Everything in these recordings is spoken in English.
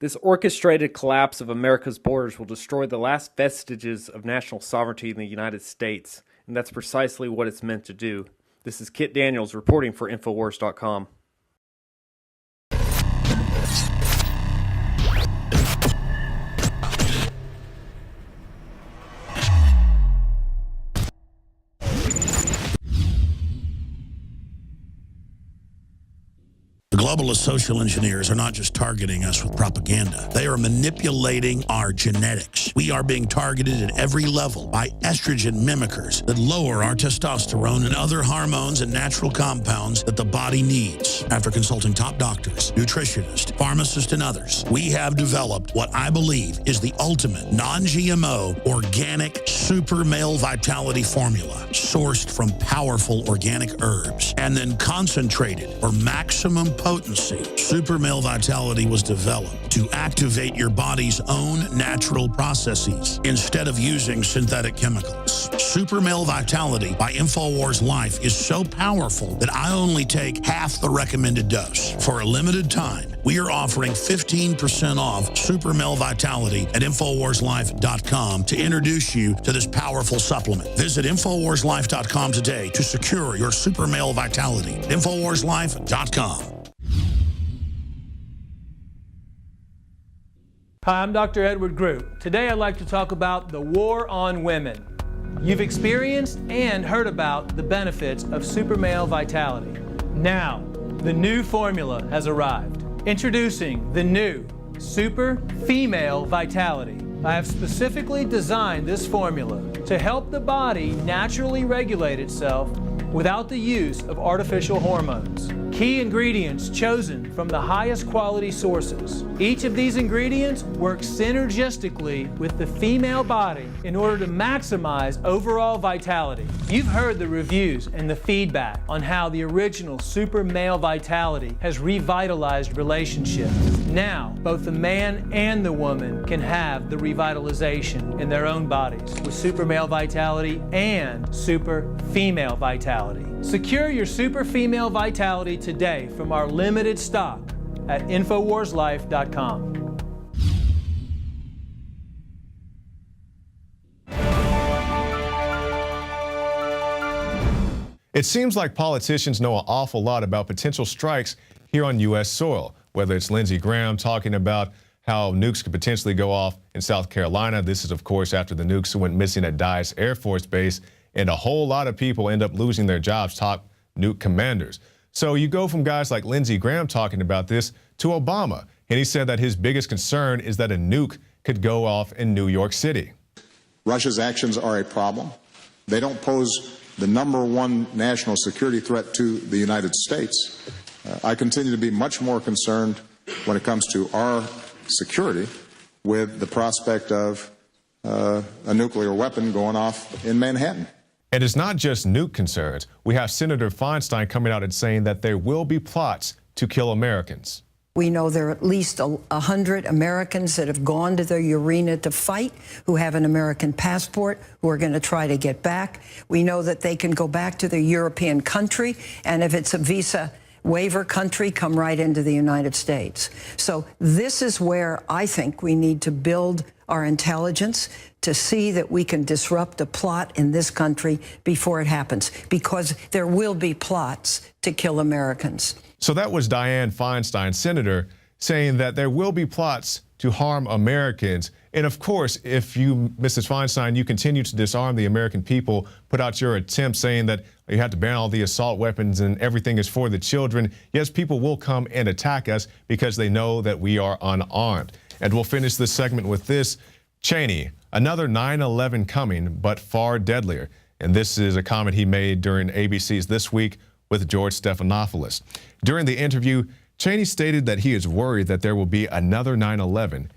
This orchestrated collapse of America's borders will destroy the last vestiges of national sovereignty in the United States, and that's precisely what it's meant to do. This is Kit Daniels reporting for INFOWARS.com. The globalist social engineers are not just targeting us with propaganda. They are manipulating our genetics. We are being targeted at every level by estrogen mimickers that lower our testosterone and other hormones and natural compounds that the body needs. After consulting top doctors, nutritionists, pharmacists, and others, we have developed what I believe is the ultimate non-GMO organic super male vitality formula sourced from powerful organic herbs and then concentrated for maximum potency. Super Male Vitality was developed to activate your body's own natural processes instead of using synthetic chemicals. Super Male Vitality by INFOWARS Life is so powerful that I only take half the recommended dose. For a limited time, we are offering 15% off Super Male Vitality at INFOWARSLife.com to introduce you to this powerful supplement. Visit INFOWARSLife.com today to secure your Super Male Vitality. INFOWARSLife.com. Hi, I'm Dr. Edward Group. Today I'd like to talk about the war on women. You've experienced and heard about the benefits of Super Male Vitality. Now, the new formula has arrived. Introducing the new Super Female Vitality. I have specifically designed this formula to help the body naturally regulate itself without the use of artificial hormones. Key ingredients chosen from the highest quality sources. Each of these ingredients works synergistically with the female body in order to maximize overall vitality. You've heard the reviews and the feedback on how the original Super Male Vitality has revitalized relationships. Now, both the man and the woman can have the revitalization in their own bodies with Super Male Vitality and Super Female Vitality. Secure your Super Female Vitality today from our limited stock at InfoWarsLife.com. It seems like politicians know an awful lot about potential strikes here on U.S. soil, whether it's Lindsey Graham talking about how nukes could potentially go off in South Carolina. This is, of course, after the nukes went missing at Dyess Air Force Base, and a whole lot of people end up losing their jobs, top nuke commanders. So you go from guys like Lindsey Graham talking about this to Obama, and he said that his biggest concern is that a nuke could go off in New York City. Russia's actions are a problem. They don't pose the #1 national security threat to the United States. I continue to be much more concerned when it comes to our security with the prospect of a nuclear weapon going off in Manhattan. And it's not just nuke concerns. We have Senator Feinstein coming out and saying that there will be plots to kill Americans. We know there are at least 100 Americans that have gone to the arena to fight, who have an American passport, who are going to try to get back. We know that they can go back to their European country, and if it's a visa waiver country, come right into the United States. So this is where I think we need to build our intelligence to see that we can disrupt a plot in this country before it happens, because there will be plots to kill Americans. So that was Dianne Feinstein, Senator, saying that there will be plots to harm Americans. And of course, if you, Mrs. Feinstein, you continue to disarm the American people, put out your attempt saying that you have to ban all the assault weapons and everything is for the children, yes, people will come and attack us because they know that we are unarmed. And we'll finish this segment with this. Cheney, another 9/11 coming, but far deadlier. And this is a comment he made during ABC's This Week with George Stephanopoulos. During the interview, Cheney stated that he is worried that there will be another 9/11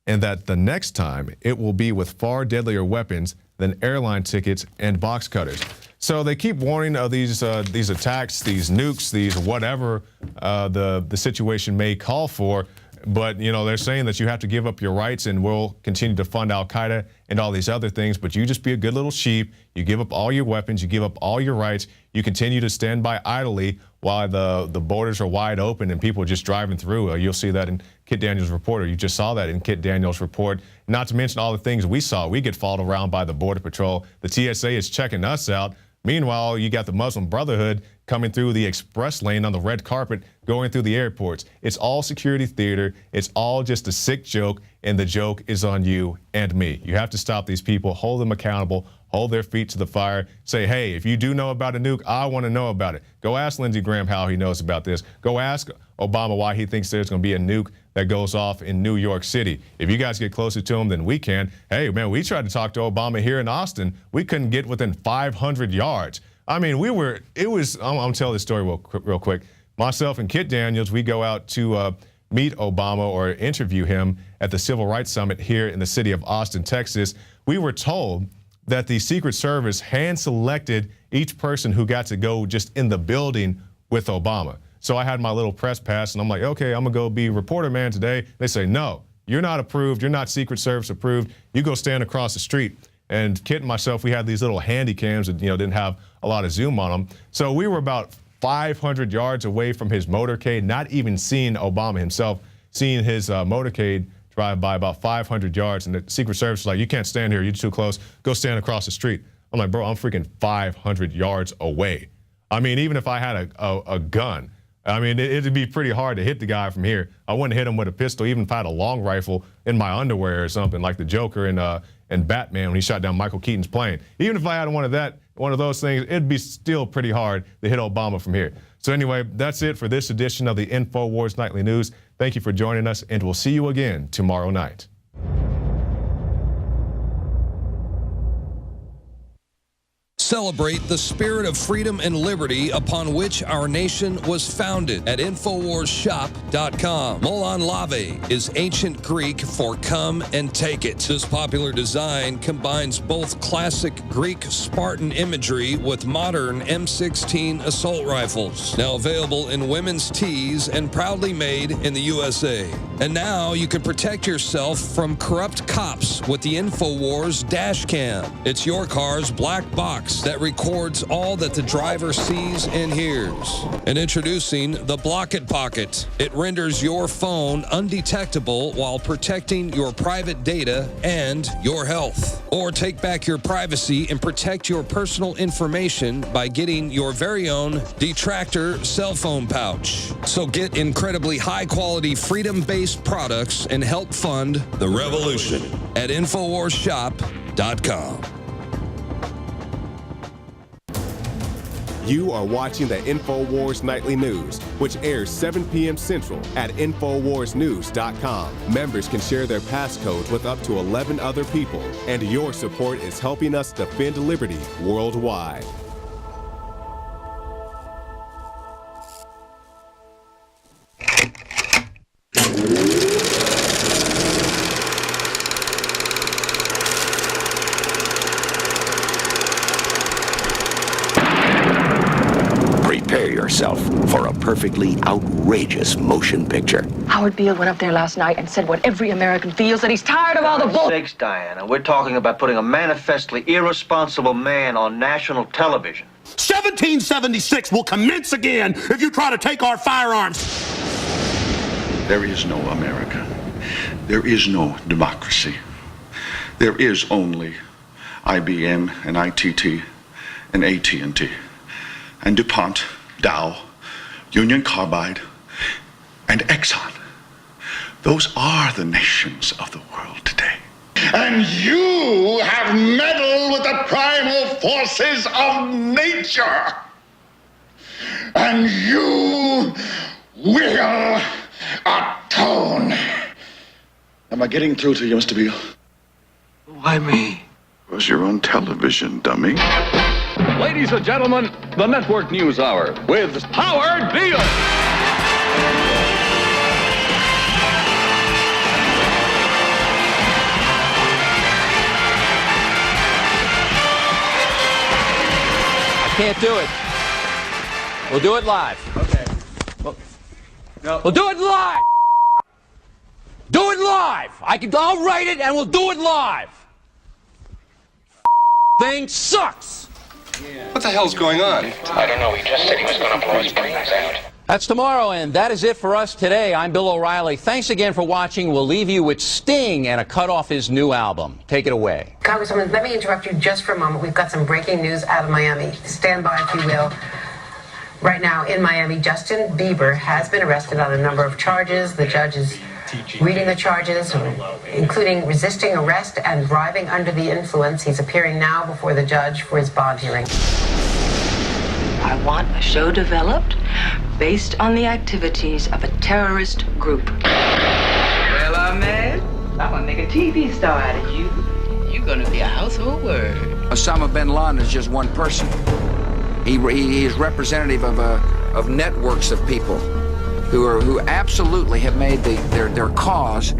and that the next time it will be with far deadlier weapons than airline tickets and box cutters. So they keep warning of these attacks, these nukes, these whatever the situation may call for. But, you know, they're saying that you have to give up your rights and we'll continue to fund Al-Qaeda and all these other things. But you just be a good little sheep. You give up all your weapons. You give up all your rights. You continue to stand by idly while the borders are wide open and people are just driving through. You'll see that in Kit Daniels' report, or you just saw that in Kit Daniels' report. Not to mention all the things we saw. We get followed around by the Border Patrol. The TSA is checking us out. Meanwhile, you got the Muslim Brotherhood coming through the express lane on the red carpet, going through the airports. It's all security theater. It's all just a sick joke, and the joke is on you and me. You have to stop these people, hold them accountable, hold their feet to the fire, say, hey, if you do know about a nuke, I want to know about it. Go ask Lindsey Graham how he knows about this. Go ask Obama why he thinks there's going to be a nuke that goes off in New York City. If you guys get closer to him than we can, hey, man, we tried to talk to Obama here in Austin. We couldn't get within 500 yards. I mean, I'm telling this story real quick. Myself and Kit Daniels, we go out to meet Obama or interview him at the Civil Rights Summit here in the city of Austin, Texas. We were told that the Secret Service hand-selected each person who got to go just in the building with Obama. So I had my little press pass, and I'm like, okay, I'm going to go be reporter man today. They say, no, you're not approved. You're not Secret Service approved. You go stand across the street. And Kit and myself, we had these little handy cams that, didn't have a lot of zoom on them. So we were about 500 yards away from his motorcade, not even seeing Obama himself, seeing his motorcade drive by about 500 yards. And the Secret Service was like, you can't stand here. You're too close. Go stand across the street. I'm like, bro, I'm freaking 500 yards away. I mean, even if I had a gun, I mean, it'd be pretty hard to hit the guy from here. I wouldn't hit him with a pistol, even if I had a long rifle in my underwear or something, like the Joker and Batman when he shot down Michael Keaton's plane. Even if I had one of those things, it'd be still pretty hard to hit Obama from here. So anyway, that's it for this edition of the InfoWars Nightly News. Thank you for joining us, and we'll see you again tomorrow night. Celebrate the spirit of freedom and liberty upon which our nation was founded at InfoWarsShop.com. Molon Lave is ancient Greek for come and take it. This popular design combines both classic Greek Spartan imagery with modern M16 assault rifles. Now available in women's tees and proudly made in the USA. And now you can protect yourself from corrupt cops with the InfoWars dash cam. It's your car's black box that records all that the driver sees and hears. And introducing the Block It Pocket. It renders your phone undetectable while protecting your private data and your health. Or take back your privacy and protect your personal information by getting your very own Detractor cell phone pouch. So get incredibly high-quality, freedom-based products and help fund the revolution at InfoWarsShop.com. You are watching the InfoWars Nightly News, which airs 7 p.m. Central at InfoWarsNews.com. Members can share their passcode with up to 11 other people, and your support is helping us defend liberty worldwide. Prepare yourself for a perfectly outrageous motion picture. Howard Beale went up there last night and said what every American feels, that he's tired of all the bull. Sakes, Diana, we're talking about putting a manifestly irresponsible man on national television. 1776 will commence again if you try to take our firearms. There is no America. There is no democracy. There is only IBM and ITT and AT&T and DuPont, Dow, Union Carbide, and Exxon. Those are the nations of the world today. And you have meddled with the primal forces of nature. And you will atone. Am I getting through to you, Mr. Beale? Why me? It was your own television, dummy. Ladies and gentlemen, the Network News Hour with Howard Beale. I can't do it. We'll do it live. Okay. Well, no. We'll do it live. Do it live. I'll write it and we'll do it live. Thing sucks. What the hell's going on? I don't know. He just said he was going to blow his brains out. That's tomorrow, and that is it for us today. I'm Bill O'Reilly. Thanks again for watching. We'll leave you with Sting and a cut off his new album. Take it away. Congresswoman, let me interrupt you just for a moment. We've got some breaking news out of Miami. Stand by, if you will. Right now in Miami, Justin Bieber has been arrested on a number of charges. The judge is reading the charges, including resisting arrest and driving under the influence. He's appearing now before the judge for his bond hearing. I want a show developed based on the activities of a terrorist group. Well, Ahmed, I'm gonna make a TV star out of you. You're gonna be a household word. Osama bin Laden is just one person. He is representative of networks of people who absolutely have made their cause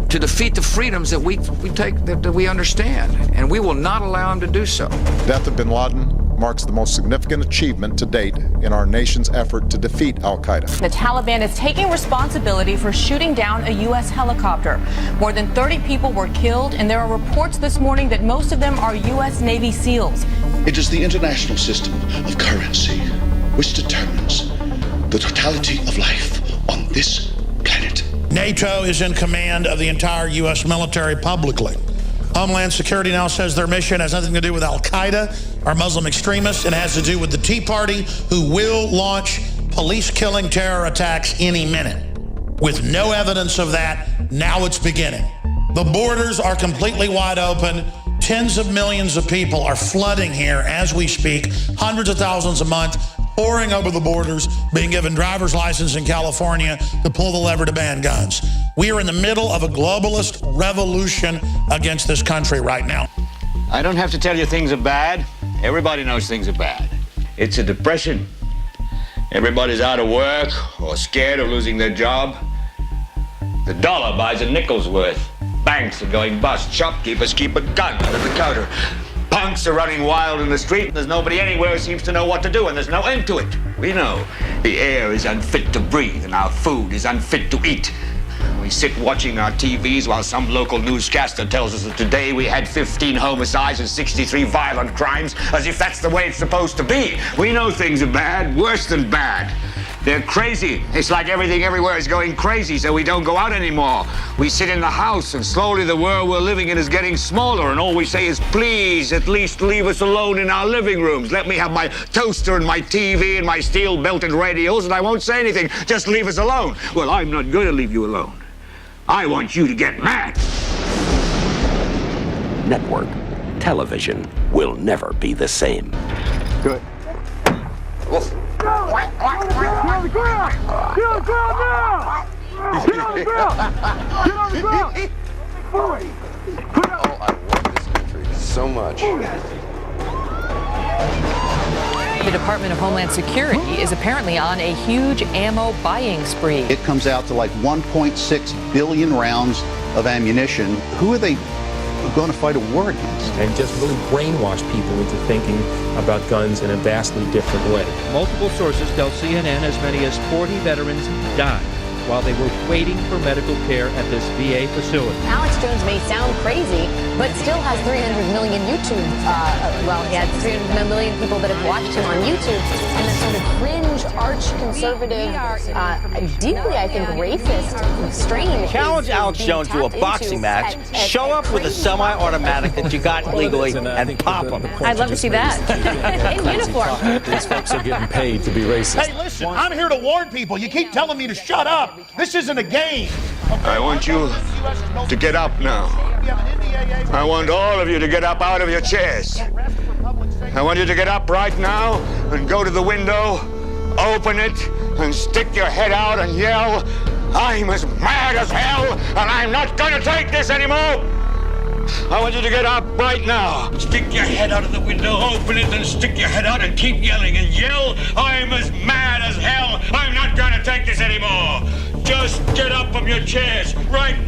to defeat the freedoms that we understand, and we will not allow him to do so. The death of bin Laden marks the most significant achievement to date in our nation's effort to defeat al-Qaeda. The Taliban is taking responsibility for shooting down a U.S. helicopter. More than 30 people were killed, and there are reports this morning that most of them are U.S. Navy SEALs. It is the international system of currency which determines the totality of life on this planet. NATO is in command of the entire U.S. military publicly. Homeland Security now says their mission has nothing to do with al-Qaeda or Muslim extremists. It has to do with the Tea Party, who will launch police-killing terror attacks any minute. With no evidence of that, now it's beginning. The borders are completely wide open. Tens of millions of people are flooding here as we speak, hundreds of thousands a month, pouring over the borders, being given driver's license in California to pull the lever to ban guns. We are in the middle of a globalist revolution against this country right now. I don't have to tell you things are bad. Everybody knows things are bad. It's a depression. Everybody's out of work or scared of losing their job. The dollar buys a nickel's worth. Banks are going bust. Shopkeepers keep a gun under the counter. Punks are running wild in the street. There's nobody anywhere who seems to know what to do, and there's no end to it. We know the air is unfit to breathe, and our food is unfit to eat. We sit watching our TVs while some local newscaster tells us that today we had 15 homicides and 63 violent crimes, as if that's the way it's supposed to be. We know things are bad, worse than bad. They're crazy. It's like everything everywhere is going crazy, so we don't go out anymore. We sit in the house, and slowly the world we're living in is getting smaller, and all we say is, please, at least leave us alone in our living rooms. Let me have my toaster and my TV and my steel-belted radios, and I won't say anything. Just leave us alone. Well, I'm not going to leave you alone. I want you to get mad. Network television will never be the same. Good. Get on the ground! Get on the ground now! Get on the ground! Get on the ground! Oh, I love this country so much. The Department of Homeland Security is apparently on a huge ammo buying spree. It comes out to like 1.6 billion rounds of ammunition. Who are they going to fight a war against? And just really brainwash people into thinking about guns in a vastly different way. Multiple sources tell CNN as many as 40 veterans died while they were waiting for medical care at this VA facility. Alex Jones may sound crazy, but still has 300 million YouTube, he had 300 million people that have watched him on YouTube. And that sort of fringe, arch-conservative, deeply, I think, racist strain. Challenge Alex Jones to a boxing match, show up with a semi-automatic that you got legally, and pop him. I'd love to see that. In uniform. These folks are getting paid to be racist. Hey, listen, I'm here to warn people. You keep telling me to shut up. This isn't a game. I want you to get up now. I want all of you to get up out of your chairs. I want you to get up right now and go to the window, open it, and stick your head out and yell, I'm as mad as hell, and I'm not going to take this anymore. I want you to get up right now. Stick your head out of the window, open it, and stick your head out and keep yelling and yell, I'm as mad as hell. I'm not going to take this anymore. Just get up from your chairs right